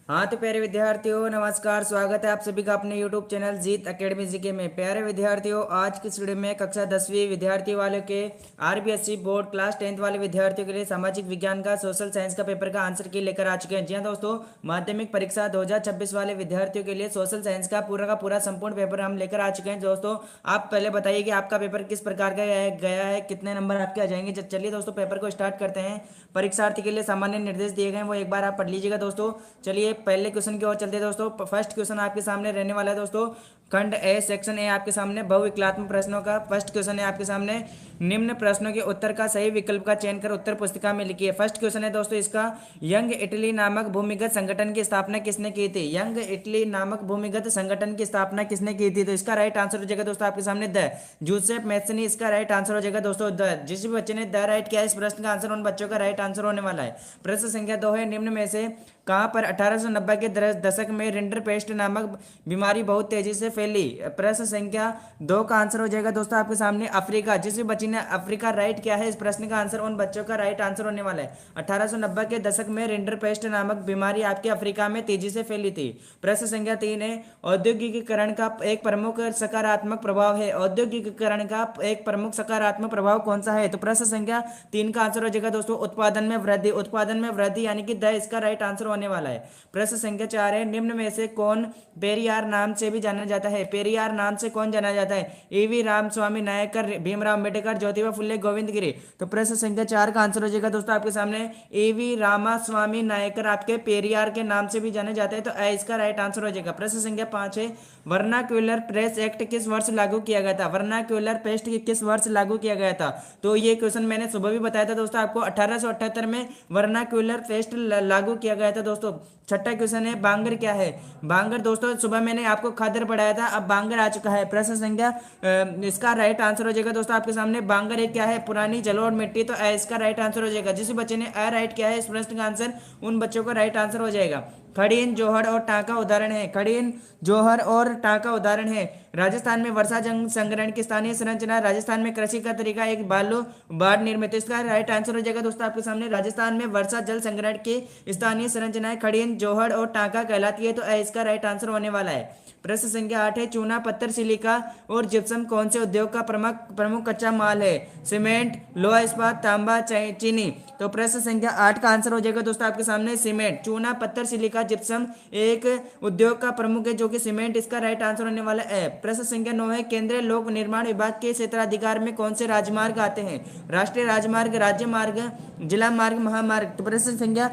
हाँ तो प्यारे विद्यार्थियों, नमस्कार। स्वागत है आप सभी का अपने YouTube चैनल जीत एकेडमी जीके में। प्यारे विद्यार्थियों, आज की वीडियो में कक्षा 10वीं विद्यार्थियों वालों के आरबीएसई बोर्ड क्लास 10th वाले विद्यार्थियों के लिए सामाजिक विज्ञान का सोशल साइंस का पेपर का आंसर की लेकर आ चुके हैं। जी हाँ दोस्तों, माध्यमिक परीक्षा 2026 वाले विद्यार्थियों के लिए सोशल साइंस का पूरा संपूर्ण पेपर हम लेकर आ चुके हैं। दोस्तों, आप पहले बताइए कि आपका पेपर किस प्रकार का गया है, कितने नंबर आपके आ जाएंगे। चलिए दोस्तों, पेपर को स्टार्ट करते हैं। परीक्षार्थी के लिए सामान्य निर्देश दिए गए हैं, वो एक बार आप पढ़ लीजिएगा दोस्तों। चलिए पहले क्वेश्चन की ओर चलते हैं दोस्तों। फर्स्ट क्वेश्चन आपके सामने रहने वाला है दोस्तों। खंड ए सेक्शन ए आपके सामने बहुविकलात्मक प्रश्नों का फर्स्ट क्वेश्चन है आपके सामने। निम्न प्रश्नों के उत्तर का सही विकल्प का चयन कर उत्तर पुस्तिका में लिखिए। फर्स्ट क्वेश्चन है दोस्तों इसका, यंग इटली नामक भूमिगत संगठन की स्थापना किसने की थी। यंग इटली नामक भूमिगत संगठन की स्थापना किसने की थी, तो इसका राइट आंसर हो जाएगा दोस्तों आपके सामने द जूसेफ मैथ्सनी। इसका राइट आंसर हो जाएगा दोस्तों द। जिस भी बच्चे ने द राइट किया है, इस प्रश्न का आंसर उन बच्चों का राइट आंसर होने वाला है। प्रश्न संख्या 2 है, निम्न में से कहां पर 1890 के दशक में रिंडरपेस्ट नामक बीमारी बहुत तेजी से फैली। प्रश्न संख्या 2 का आंसर हो जाएगा दोस्तों आपके सामने अफ्रीका। जिस भी बच्चे ने अफ्रीका राइट किया है, इस प्रश्न का आंसर उन बच्चों का राइट आंसर होने वाला है। 1890 के दशक में रिंडरपेस्ट नामक बीमारी आपके अफ्रीका में तेजी से फैली थी। प्रश्न संख्या 3 है, औद्योगिकीकरण का एक प्रमुख सकारात्मक प्रभाव है। औद्योगिकीकरण का एक प्रमुख सकारात्मक प्रभाव कौन सा है, तो प्रश्न संख्या 3 का आंसर हो जाएगा दोस्तों उत्पादन में वृद्धि। उत्पादन में वृद्धि यानी कि द इसका राइट आंसर होने वाला है। प्रश्न संख्या 4 है, निम्न में से कौन पेरियार नाम से भी जाना जाता है। पेरियार नाम से कौन जाना जाता है, ईवी रामस्वामी नायकर, भीमराव अम्बेडकर, ज्योतिबा फुले, गोविंद गिरी। तो प्रश्न संख्या 4 का आंसर हो जाएगा दोस्तों आपके सामने ईवी रामास्वामी नायकर आपके पेरियार के नाम से भी जाने जाते हैं, तो इसका राइट आंसर हो जाएगा। प्रश्न संख्या 5 है, वर्नाक्यूलर प्रेस एक्ट किस वर्ष लागू किया गया था। वर्नाक्यूलर पेस्ट किस वर्ष लागू किया गया था, तो ये क्वेश्चन मैंने सुबह भी बताया था दोस्तों आपको। 1878 में वर्नाक्यूलर पेस्ट लागू किया गया था दोस्तों। छठा क्वेश्चन है, बांगर क्या है। बांगर दोस्तों सुबह मैंने आपको खादर पढ़ाया था, अब बांगर आ चुका है। प्रश्न संख्या इसका राइट आंसर हो जाएगा दोस्तों आपके सामने बांगर एक क्या है, पुरानी जलोढ़ मिट्टी। तो इसका राइट आंसर हो जाएगा। जिस बच्चे ने राइट किया है, इस प्रश्न का आंसर उन बच्चों का राइट आंसर हो जाएगा। खड़ीन, जोहड़ और टांका उदाहरण है। खड़ीन, जोहर और टांका उदाहरण है। राजस्थान में वर्षा जल संग्रहण की स्थानीय संरचना। राजस्थान में कृषि का तरीका एक बालू बाढ़ निर्मित। इसका राइट आंसर हो जाएगा दोस्तों आपके सामने राजस्थान में वर्षा जल संग्रहण की स्थानीय संरचनाएं खड़ीन, जोहड़ और टांका कहलाती है, तो इसका राइट आंसर होने वाला है। प्रश्न संख्या 8 है, चूना, पत्थर, सिलिका और जिप्सम कौन से उद्योग का प्रमुख कच्चा माल है। सीमेंट, लोहा इस्पात, तांबा, चीनी। तो प्रश्न संख्या 8 का आंसर हो जाएगा दोस्तों आपके सामने सीमेंट। चूना, पत्थर, सिलिका, जिप्सम एक उद्योग का प्रमुख है जो कि सीमेंट। इसका राइट आंसर होने वाला है। प्रश्न संख्या 9 है, केंद्रीय लोक निर्माण विभाग के क्षेत्राधिकार में कौन से राजमार्ग आते हैं। राष्ट्रीय राजमार्ग, राज्य मार्ग, जिला मार्ग, महामार्ग। तो प्रश्न संख्या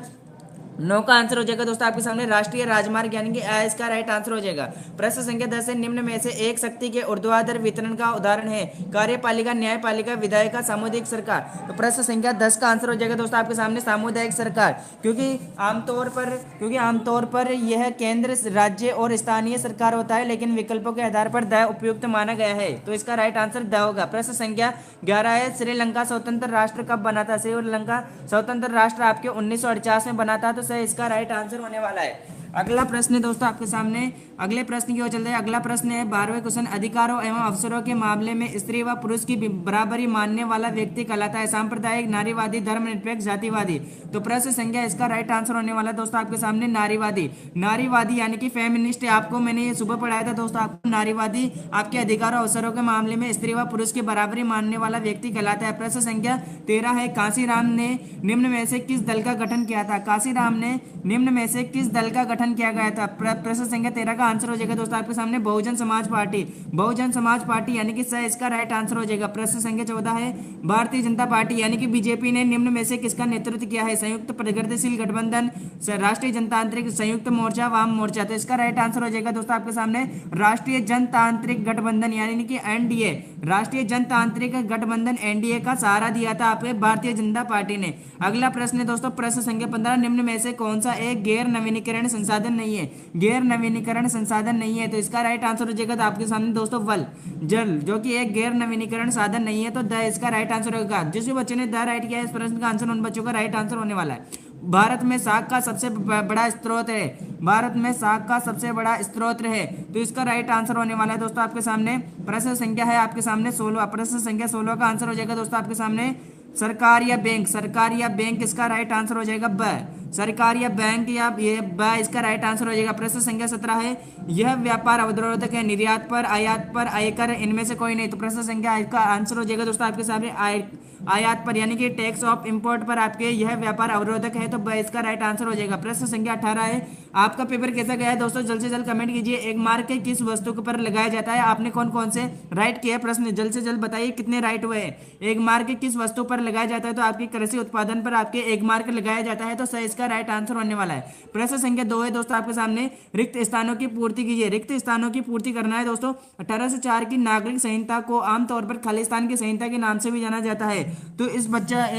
9 का आंसर हो जाएगा दोस्तों आपके सामने राष्ट्रीय राजमार्ग यानी कि इसका राइट आंसर हो जाएगा। प्रश्न संख्या 10 है, निम्न में से एक शक्ति के ऊर्ध्वाधर वितरण का उदाहरण है। कार्यपालिका, न्यायपालिका, विधायिका, सामुदायिक सरकार। तो प्रश्न संख्या 10 का आंसर हो जाएगा दोस्तों आपके सामने सामुदायिक सरकार। क्योंकि आमतौर पर यह केंद्र, राज्य और स्थानीय सरकार होता है, लेकिन विकल्पों के आधार पर द उपयुक्त माना गया है, तो इसका राइट आंसर द होगा। प्रश्न संख्या 11 है, श्रीलंका स्वतंत्र राष्ट्र कब बना था। श्रीलंका स्वतंत्र राष्ट्र आपके 1949 में बना था, तो इसका राइट आंसर होने वाला है। अगला प्रश्न है दोस्तों आपके सामने। अगले प्रश्न की ओर चलते हैं। अगला प्रश्न है 12वें क्वेश्चन, अधिकारों एवं अवसरों के मामले में स्त्री व पुरुष की बराबरी मानने वाला व्यक्ति कहलाता है। सांप्रदायिक, नारीवादी, धर्मनिरपेक्ष, जातिवादी। तो प्रश्न संख्या इसका राइट आंसर होने वाला है दोस्तों आपके सामने नारीवादी। नारीवादी यानी कि फेमिनिस्ट। आपको मैंने ये सुबह पढ़ाया था दोस्तों आपको। नारीवादी आपके अधिकारों अवसरों के मामले में स्त्री व पुरुष की बराबरी मानने वाला व्यक्ति कहलाता है। प्रश्न संख्या 13 है, कांसीराम ने निम्न में से किस दल का गठन किया था। कांसीराम ने निम्न में से किस दल का गठन किया गया था। प्रश्न संख्या 13 का आंसर हो जाएगा दोस्तों आपके सामने बहुजन समाज पार्टी। बहुजन समाज पार्टी यानी कि इसका राइट आंसर हो जाएगा। प्रश्न संख्या 14 है, भारतीय जनता पार्टी यानी कि बीजेपी ने निम्न में से किसका नेतृत्व किया है। संयुक्त प्रगतिशील गठबंधन, राष्ट्रीय जनतांत्रिक, संयुक्त मोर्चा, वाम मोर्चा। तो इसका राइट आंसर हो जाएगा दोस्तों आपके सामने राष्ट्रीय जनतांत्रिक गठबंधन यानी कि एनडीए। राष्ट्रीय जनतांत्रिक गठबंधन एनडीए का सहारा दिया था आपके भारतीय जनता पार्टी ने। अगला प्रश्न है दोस्तों प्रश्न संख्या 15, निम्न में से कौन सा एक गैर नवीनीकरण संसाधन नहीं है। गैर नवीनीकरण संसाधन नहीं है, तो इसका राइट आंसर हो जाएगा तो आपके सामने दोस्तों जल, जो कि एक गैर नवीनीकरण साधन नहीं है, तो द इसका राइट आंसर होगा। जिस भी बच्चे ने द राइट किया है, इस प्रश्न का आंसर उन बच्चों का राइट आंसर होने वाला है। भारत में साग का सबसे बड़ा स्रोत है। भारत में साग का सबसे बड़ा स्रोत है, तो इसका राइट आंसर होने वाला है दोस्तों आपके सामने। प्रश्न संख्या है आपके सामने 16। प्रश्न संख्या 16 का आंसर हो जाएगा दोस्तों आपके सामने सरकार या बैंक, सरकार या बैंक इसका राइट आंसर हो जाएगा ब। सरकार या बैंक या ये ब इसका राइट आंसर हो जाएगा। प्रश्न संख्या 17 है, यह व्यापार अवरोधक है, निर्यात पर आयात पर आयकर इनमें से कोई नहीं। तो प्रश्न संख्या इसका आंसर हो जाएगा दोस्तों आपके सामने आयात पर, यानी कि टैक्स ऑफ इंपोर्ट पर आपके यह व्यापार अवरोधक है, तो ब इसका राइट आंसर हो जाएगा। प्रश्न संख्या 18 है, आपका पेपर कैसा गया है दोस्तों, जल्द से जल्द कमेंट कीजिए। एक मार्क किस वस्तु पर लगाया जाता है, आपने कौन कौन से राइट किया प्रश्न जल्द से जल्द बताइए कितने राइट हुए हैं। एक मार्क किस वस्तु पर लगाया जाता है, तो आपकी कृषि उत्पादन पर आपके एक मार्क लगाया जाता है, तो सही इसका राइट आंसर होने वाला है। प्रश्न संख्या 2 है दोस्तों आपके सामने, रिक्त स्थानों की पूर्ति कीजिए। रिक्त स्थानों की पूर्ति करना है दोस्तों। 1804 की नागरिक संहिता को आमतौर पर खालिस्तान की संहिता के नाम से भी जाना जाता है। तो इस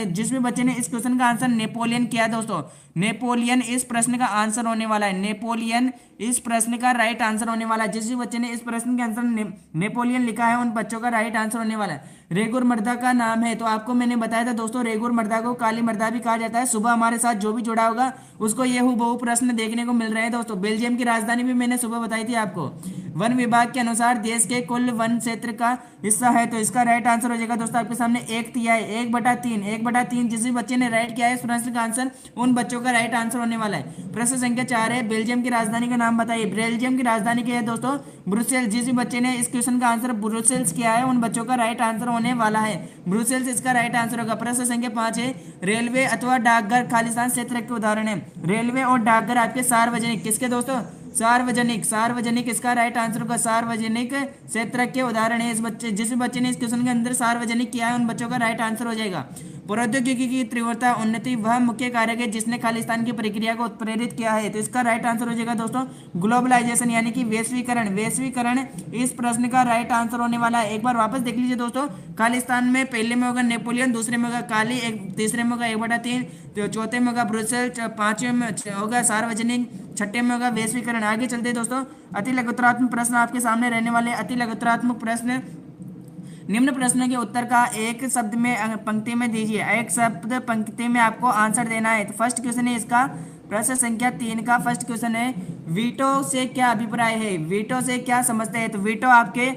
जिस भी बच्चे ने इस क्वेश्चन का आंसर नेपोलियन किया दोस्तों, नेपोलियन इस प्रश्न का आंसर होने वाला है। नेपोलियन इस प्रश्न का राइट आंसर होने वाला है। जिस भी बच्चे ने इस प्रश्न के आंसर नेपोलियन लिखा है उन बच्चों का राइट आंसर होने वाला है। रेगुर मर्दा का नाम है, तो आपको मैंने बताया था दोस्तों, रेगुर मर्दा को काली मर्दा भी कहा जाता है। सुबह हमारे साथ जो भी जुड़ा होगा उसको ये हूबहू प्रश्न देखने को मिल रहे हैं दोस्तों। बेल्जियम की राजधानी भी मैंने सुबह बताई थी आपको। वन विभाग के अनुसार देश के कुल वन क्षेत्र का हिस्सा है, तो इसका राइट आंसर हो जाएगा दोस्तों आपके सामने 1/3, 1/3, 1/3। जिस भी बच्चे ने राइट किया है इस प्रश्न का आंसर, उन बच्चों का राइट आंसर होने वाला है। प्रश्न संख्या 4 है, बेल्जियम की राजधानी का नाम बताइए। बेल्जियम की राजधानी क्या है दोस्तों, ब्रुसेल्स। जिस भी बच्चे ने इस क्वेश्चन का आंसर ब्रुसेल्स किया है उन बच्चों का राइट आंसर होने वाला है। ब्रुसेल्स इसका राइट आंसर होगा। प्रश्न संख्या 5 है, रेलवे अथवा डाकघर खालिस्तान क्षेत्र के उदाहरण है। रेलवे और डाकघर आपके सार्वजनिक किसके दोस्तों, सार्वजनिक, सार्वजनिक इसका राइट आंसर होगा। सार्वजनिक क्षेत्र के उदाहरण है। इस बच्चे जिस बच्चे ने इस क्वेश्चन के अंदर सार्वजनिक किया है उन बच्चों का राइट आंसर हो जाएगा। प्रौद्योगिकी की तीव्रता उन्नति वह मुख्य कारक है जिसने खालिस्तान की प्रक्रिया को उत्प्रेरित किया है, तो इसका राइट आंसर हो जाएगा दोस्तों ग्लोबलाइजेशन, यानी कि वैश्वीकरण। वैश्वीकरण इस प्रश्न का राइट आंसर होने वाला है। एक बार वापस देख लीजिए दोस्तों, खालिस्तान में पहले में होगा नेपोलियन, दूसरे में होगा काली, तीसरे में होगा 1/3, तो चौथे में होगा ब्रुसेल, पांचवें में होगा सार्वजनिक, छठे में होगा वैश्वीकरण। आगे चलते दोस्तों, अति लघुतरात्मक प्रश्न आपके सामने रहने वाले। अति लघुतरात्मक प्रश्न, निम्न प्रश्न के उत्तर का एक शब्द में पंक्ति में दीजिए। एक शब्द पंक्ति में आपको आंसर देना है। तो फर्स्ट क्वेश्चन है इसका, प्रश्न संख्या 3 का फर्स्ट क्वेश्चन है, वीटो से क्या अभिप्राय है, वीटो से क्या समझते हैं। तो वीटो आपके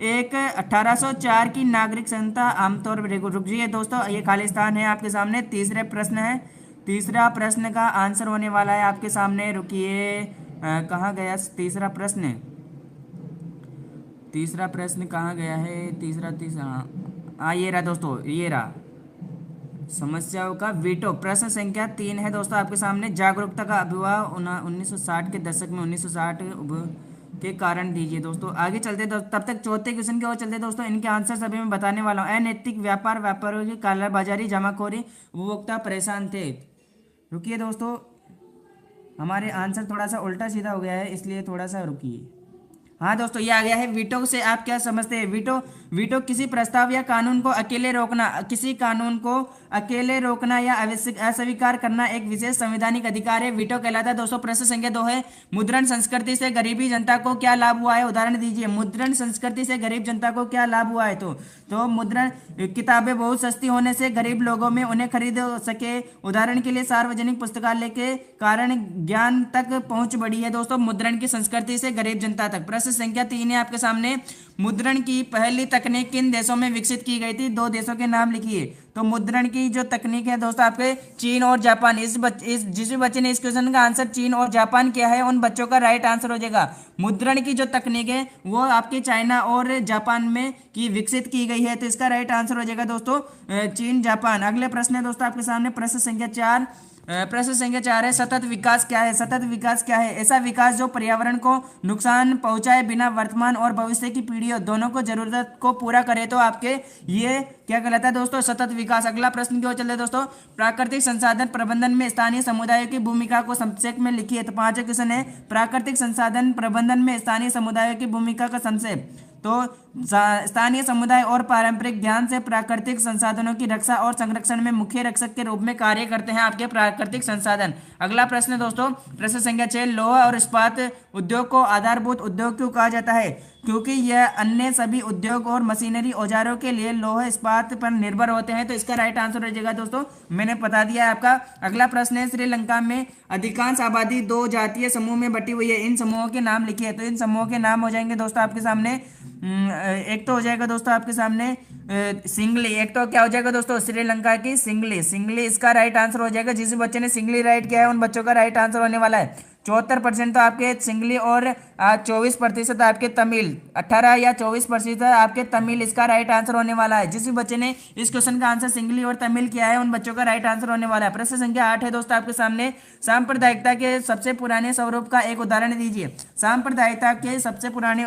एक 1804 की नागरिक संहिता आमतौर पर, रुक जाइए दोस्तों, ये खालिस्तान है आपके सामने। तीसरे प्रश्न है, तीसरा प्रश्न का आंसर होने वाला है आपके सामने, रुकिए कहाँ गया तीसरा प्रश्न, तीसरा प्रश्न कहाँ गया है, तीसरा हाँ ये रहा दोस्तों, ये रहा, समस्याओं का वीटो। प्रश्न संख्या 3 है दोस्तों आपके सामने, जागरूकता का अभाव 1960 के दशक में 1960 के कारण दीजिए दोस्तों। आगे चलते तब तक चौथे क्वेश्चन की ओर चलते दोस्तों, इनके आंसर सभी मैं बताने वाला हूँ। अनैतिक व्यापार, व्यापारियों की कालाबाजारी, जमाखोरी, उपभोक्ता परेशान थे। रुकिए दोस्तों, हमारे आंसर थोड़ा सा उल्टा सीधा हो गया है, इसलिए थोड़ा सा रुकिए। हाँ दोस्तों, ये आ गया है। वीटो से आप क्या समझते हैं। वीटो, वीटो किसी प्रस्ताव या कानून को अकेले रोकना, किसी कानून को अकेले रोकना या अस्वीकार करना एक विशेष संवैधानिक अधिकार है, वीटो कहलाता है दोस्तों। प्रश्न संख्या 2 है, मुद्रण संस्कृति से गरीबी जनता को क्या लाभ हुआ है, उदाहरण दीजिए। मुद्रण संस्कृति से गरीब जनता को क्या लाभ हुआ है, तो मुद्रण किताबें बहुत सस्ती होने से गरीब लोगों में उन्हें खरीद सके। उदाहरण के लिए सार्वजनिक पुस्तकालय के कारण ज्ञान तक पहुंच बढ़ी है दोस्तों, मुद्रण की संस्कृति से गरीब जनता तक। प्रश्न संख्या 3 है आपके सामने, मुद्रण की पहली तकनीक किन देशों में विकसित की गई थी, 2 देशों के नाम लिखिए। तो मुद्रण की जो तकनीक है दोस्तों आपके चीन और जापान। जिस भी बच्चे ने इस क्वेश्चन का आंसर चीन और जापान किया है उन बच्चों का राइट आंसर हो जाएगा। मुद्रण की जो तकनीक है वो आपके चाइना और जापान में की विकसित की गई है, तो इसका राइट आंसर हो जाएगा दोस्तों चीन, जापान। अगले प्रश्न है दोस्तों आपके सामने, प्रश्न संख्या 4। प्रश्न संख्या 4 है, सतत विकास क्या है। सतत विकास क्या है, ऐसा विकास जो पर्यावरण को नुकसान पहुंचाए बिना वर्तमान और भविष्य की पीढ़ियों दोनों को जरूरत को पूरा करे, तो आपके ये क्या कहलाता है दोस्तों, सतत विकास। अगला प्रश्न की ओर चलते हैं दोस्तों, प्राकृतिक संसाधन प्रबंधन में स्थानीय समुदायों की भूमिका को संक्षेप में लिखिए। तो 5वां क्वेश्चन है, प्राकृतिक संसाधन प्रबंधन में स्थानीय समुदायों की भूमिका का संक्षेप। तो स्थानीय समुदाय और पारंपरिक ज्ञान से प्राकृतिक संसाधनों की रक्षा और संरक्षण में मुख्य रक्षक के रूप में कार्य करते हैं आपके प्राकृतिक संसाधन। अगला प्रश्न है दोस्तों, प्रश्न संख्या 6, लोहा और इस्पात उद्योग को आधारभूत उद्योग क्यों कहा जाता है, क्योंकि यह अन्य सभी उद्योग और मशीनरी औजारों के लिए लोहा इस्पात पर निर्भर होते हैं, तो इसका राइट आंसर हो जाएगा दोस्तों, मैंने बता दिया है आपका। अगला प्रश्न है, श्रीलंका में अधिकांश आबादी 2 जातीय समूह में बटी हुई है, इन समूहों के नाम लिखिए। तो इन समूहों के नाम हो जाएंगे दोस्तों आपके सामने, एक तो हो जाएगा दोस्तों आपके सामने सिंगली, एक तो क्या हो जाएगा दोस्तों, श्रीलंका की सिंगली, सिंगली इसका राइट आंसर हो जाएगा। जिस बच्चे ने सिंगली राइट किया है उन बच्चों का राइट आंसर होने वाला है 74% तो आपके सिंगली, और 24% आपके तमिल, 18 या 24% आपके तमिल इसका राइट आंसर होने वाला है। जिस भी बच्चे ने इस क्वेश्चन का आंसर सिंगली और तमिल किया है उन बच्चों का राइट आंसर होने वाला है। प्रश्न संख्या 8 है दोस्तों आपके सामने, सांप्रदायिकता के सबसे पुराने स्वरूप का एक उदाहरण दीजिए। सांप्रदायिकता के सबसे पुराने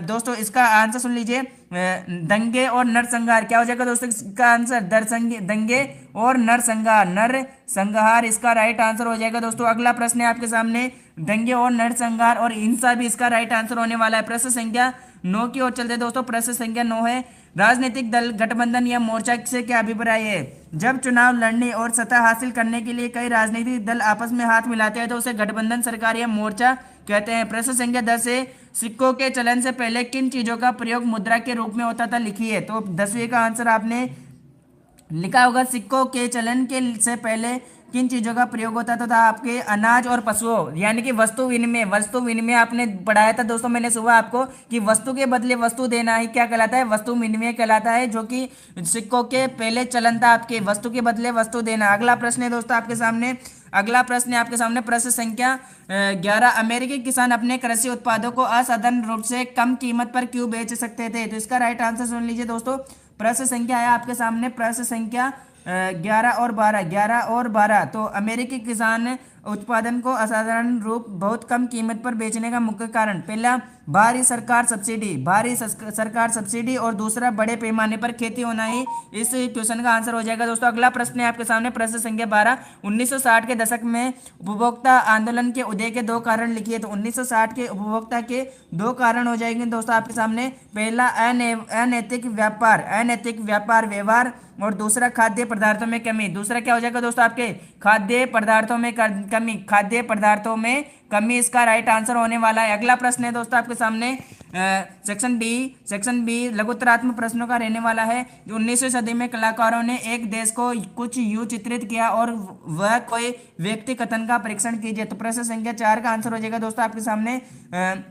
दोस्तों इसका आंसर सुन लीजिए, दंगे और नरसंहार। क्या हो जाएगा दोस्तों इसका आंसर, दंगे और नरसंहार, नरसंहार इसका राइट आंसर हो जाएगा दोस्तों। अगला प्रश्न है आपके सामने, दंगे और नरसंहार और हिंसा भी इसका राइट आंसर होने वाला है। प्रश्न संख्या 9 की ओर चलते दोस्तों। प्रश्न संख्या 9 है, राजनीतिक दल, गठबंधन या मोर्चा से क्या अभिप्राय है? जब चुनाव लड़ने और सत्ता हासिल करने के लिए कई राजनीतिक दल आपस में हाथ मिलाते हैं तो उसे गठबंधन, सरकार या मोर्चा कहते हैं। प्रश्न संख्या 10 है, सिक्कों के चलन से पहले किन चीजों का प्रयोग मुद्रा के रूप में होता था? लिखिए। तो 10वीं का आंसर आपने लिखा होगा, सिक्कों के चलन के से पहले किन चीजों का प्रयोग होता था? आपके अनाज और पशुओं, यानी कि वस्तु विनिमय, वस्तु विनिमय आपने पढ़ाया था दोस्तों मैंने सुबह आपको कि वस्तु के बदले वस्तु देना ही क्या कहलाता है? वस्तु विनिमय कहलाता है, जो कि सिक्कों के पहले चलन था आपके, वस्तु के बदले वस्तु देना। अगला प्रश्न है दोस्तों आपके सामने, अगला प्रश्न है आपके सामने, प्रश्न संख्या 11, अमेरिकी किसान अपने कृषि उत्पादों को असाधारण रूप से कम कीमत पर क्यों बेच सकते थे? तो इसका राइट आंसर सुन लीजिए दोस्तों। प्रश्न संख्या है आपके सामने, प्रश्न संख्या 11 और 12, 11 और 12। तो अमेरिकी किसान उत्पादन को असाधारण रूप बहुत कम कीमत पर बेचने का मुख्य कारण, पहला भारी सरकार सब्सिडी, भारी सरकार सब्सिडी, और दूसरा बड़े पैमाने पर खेती होना ही इस क्वेश्चन का आंसर हो जाएगा दोस्तों। अगला प्रश्न है आपके सामने, प्रश्न संख्या 12, 1960 के दशक में उपभोक्ता आंदोलन के उदय के 2 कारण लिखिए। तो 1960 के उपभोक्ता के 2 कारण हो जाएंगे दोस्तों आपके सामने, पहला अनैतिक व्यापार, अनैतिक व्यापार व्यवहार, और दूसरा खाद्य पदार्थों में कमी। दूसरा क्या हो जाएगा दोस्तों आपके, खाद्य पदार्थों में कमी, खाद्य पदार्थों में कमी इसका राइट आंसर होने वाला है। अगला प्रश्न है दोस्तों आपके सामने, सेक्शन बी लघुत्तरात्मक प्रश्नों का रहने वाला है। 19वीं सदी में कलाकारों ने एक देश को कुछ यूं चित्रित किया और वह कोई व्यक्ति कथन का परीक्षण कीजिए। तो प्रश्न संख्या 4 का आंसर हो जाएगा दोस्तों आपके सामने,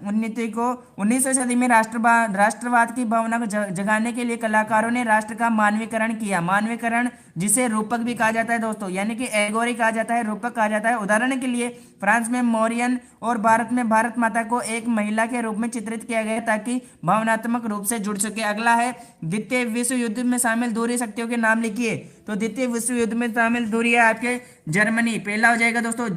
19वीं सदी में राष्ट्रवाद की भावना को जगाने के लिए कलाकारों ने राष्ट्र का मानवीकरण किया। मानवीकरण जिसे रूपक भी कहा जाता है दोस्तों, यानी कि एगोरी कहा जाता है, रूपक कहा जाता है। उदाहरण के लिए फ्रांस में मौर्यन और भारत में भारत माता को एक महिला के रूप में चित्रित किया गया ताकि भावनात्मक रूप से जुड़ सके। अगला है, द्वितीय विश्व युद्ध में शामिल दूसरी शक्तियों के नाम लिखिए। तो द्वितीय विश्व युद्ध में शामिल दूरी है आपके जर्मनी, पहला हो जाएगा दोस्तों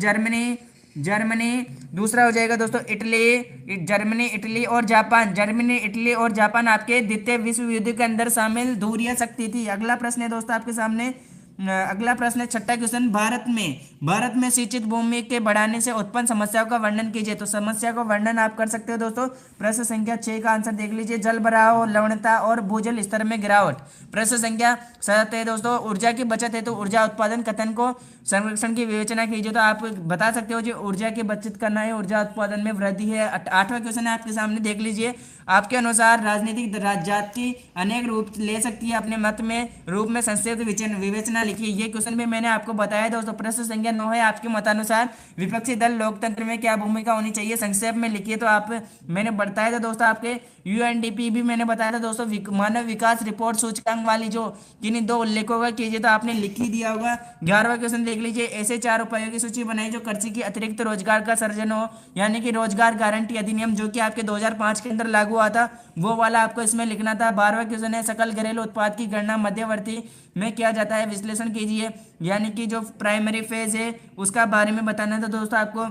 जर्मनी, दूसरा हो जाएगा दोस्तों इटली, जर्मनी, इटली और जापान, जर्मनी, इटली और जापान आपके द्वितीय विश्व युद्ध के अंदर शामिल धुरिया शक्ति थी। अगला प्रश्न है दोस्तों आपके सामने, अगला प्रश्न है 6ठा क्वेश्चन, भारत में सिंचित भूमि के बढ़ाने से उत्पन्न समस्याओं का वर्णन कीजिए। तो समस्या का वर्णन आप कर सकते हो दोस्तों। प्रश्न संख्या 6 का आंसर देख लीजिए, जल भराव, लवणता और भूजल स्तर में गिरावट। प्रश्न संख्या 7 है दोस्तों, ऊर्जा की बचत है तो ऊर्जा उत्पादन कथन को संरक्षण की विवेचना कीजिए। तो आप बता सकते हो जो ऊर्जा की बचत करना है, ऊर्जा उत्पादन में वृद्धि है। 8वां क्वेश्चन है आपके सामने, देख लीजिए, आपके अनुसार राजनीतिक जाति अनेक रूप ले सकती है, अपने मत में रूप में संक्षिप्त विवेचना लिखिए। ये क्वेश्चन भी मैंने आपको बताया दोस्तों। प्रश्न संख्या 9 है, आपके मतानुसार विपक्षी दल लोकतंत्र में क्या भूमिका होनी चाहिए, संक्षेप में लिखिए। तो आप मैंने बताया था दोस्तों, आपके यूएनडीपी भी मैंने बताया था दोस्तों, मानव विकास रिपोर्ट सूचकांक वाली जो किन्हीं 2 उल्लेखों का कीजिए, तो आपने लिख ही दिया होगा। 11वां क्वेश्चन देख लीजिए, ऐसे 4 उपायों की सूची बनाई जो कृषि की अतिरिक्त रोजगार का सृजन हो, यानी कि रोजगार गारंटी अधिनियम जो कि आपके 2005 के अंदर लागू हुआ था, वो वाला आपको इसमें लिखना था। 12वां क्वेश्चन है, सकल घरेलू उत्पाद की गणना मध्यवर्ती में किया जाता है, विश्लेषण कीजिए, यानी कि जो प्राइमरी फेज है उसका बारे में बताना था दोस्तों आपको।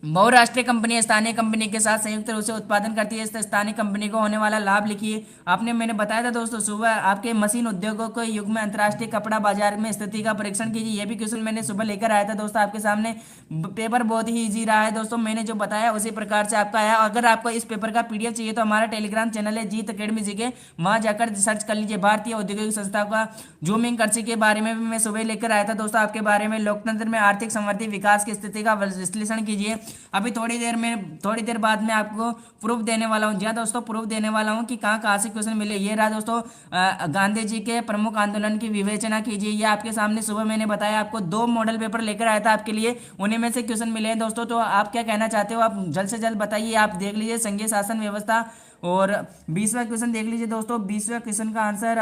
बहुराष्ट्रीय कंपनी स्थानीय कंपनी के साथ संयुक्त रूप से उत्पादन करती है, इस स्थानीय कंपनी को होने वाला लाभ लिखिए। आपने मैंने बताया था दोस्तों सुबह, आपके मशीन उद्योगों के युग में अंतर्राष्ट्रीय कपड़ा बाजार में स्थिति का परीक्षण कीजिए। ये भी क्वेश्चन मैंने सुबह लेकर आया था दोस्तों आपके सामने। पेपर बहुत ही ईजी रहा है दोस्तों, मैंने जो बताया उसी प्रकार से आपका आया। अगर आपको इस पेपर का पीडीएफ चाहिए तो हमारा टेलीग्राम चैनल है जीत अकेडमी जी के, वहां जाकर सर्च कर लीजिए। भारतीय औद्योगिक संस्था का जूमिंग कृषि के बारे में भी मैं सुबह लेकर आया था दोस्तों आपके बारे में। लोकतंत्र में आर्थिक समृद्धि विकास की स्थिति का विश्लेषण कीजिए। अभी थोड़ी देर बाद में आपको प्रूफ देने वाला हूँ। जी हाँ दोस्तों, प्रूफ देने वाला हूँ कि कहाँ से क्वेश्चन मिले। ये रहा दोस्तों, गांधी जी के प्रमुख आंदोलन की विवेचना कीजिए। ये आपके सामने सुबह मैंने बताया, आपको 2 मॉडल पेपर लेकर आया था आपके लिए, उन्हीं में से क्वेश्चन मिले हैं दोस्तों। तो आप क्या कहना चाहते हो, आप जल्द से जल्द बताइए। आप देख लीजिए, संघीय शासन व्यवस्था और 20वां क्वेश्चन देख लीजिए दोस्तों। 20वें क्वेश्चन का आंसर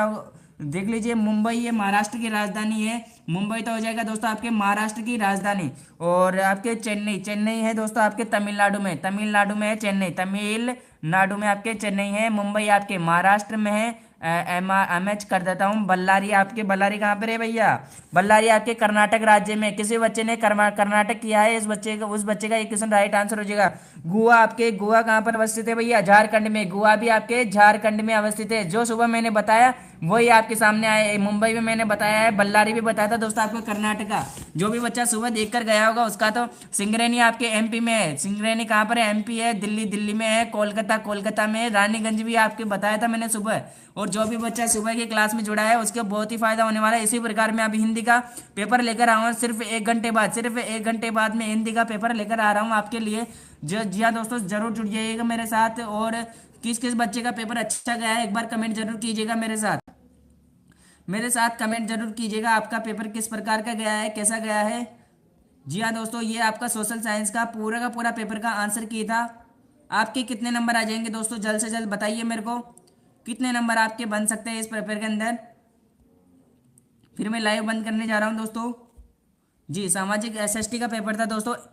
देख लीजिए, मुंबई ये महाराष्ट्र की राजधानी है। मुंबई तो हो जाएगा दोस्तों आपके महाराष्ट्र की राजधानी। और आपके चेन्नई, चेन्नई है दोस्तों आपके तमिलनाडु में, तमिलनाडु में है चेन्नई, तमिलनाडु में आपके चेन्नई है। मुंबई आपके महाराष्ट्र में है। एच कर देता हूँ। बल्लारी आपके, बल्लारी कहाँ पर है भैया? बल्लारी आपके कर्नाटक राज्य में। किसी बच्चे ने कर्नाटक किया है, इस बच्चे का, उस बच्चे का एक क्वेश्चन राइट आंसर हो जाएगा। गोवा आपके, गोवा कहाँ पर अवस्थित है भैया? झारखंड में। गोवा भी आपके झारखंड में अवस्थित है। जो सुबह मैंने बताया वही आपके सामने आया। मुंबई में मैंने बताया है, बल्लारी भी बताया था दोस्तों आपको कर्नाटका। जो भी बच्चा सुबह देख कर गया होगा उसका तो। सिंगरेनी आपके एमपी में है। सिंगरेनी कहाँ पर है? एमपी है। दिल्ली, दिल्ली में है। कोलकाता, कोलकाता में है। रानीगंज भी आपके बताया था मैंने सुबह। और जो भी बच्चा सुबह की क्लास में जुड़ा है उसके बहुत ही फायदा होने वाला है। इसी प्रकार मैं अभी हिंदी का पेपर लेकर आऊँ सिर्फ 1 घंटे बाद, सिर्फ 1 घंटे बाद मैं हिंदी का पेपर लेकर आ रहा हूँ आपके लिए। जो जी हाँ दोस्तों, जरूर जुड़ जाइएगा मेरे साथ। और किस किस बच्चे का पेपर अच्छा गया है एक बार कमेंट जरूर कीजिएगा मेरे साथ। मेरे साथ कमेंट जरूर कीजिएगा, आपका पेपर किस प्रकार का गया है, कैसा गया है। जी हाँ दोस्तों, ये आपका सोशल साइंस का पूरा पेपर का आंसर की था। आपके कितने नंबर आ जाएंगे दोस्तों? जल्द से जल्द बताइए मेरे को, कितने नंबर आपके बन सकते हैं इस पेपर के अंदर। फिर मैं लाइव बंद करने जा रहा हूँ दोस्तों। जी, सामाजिक एसएसटी का पेपर था दोस्तों।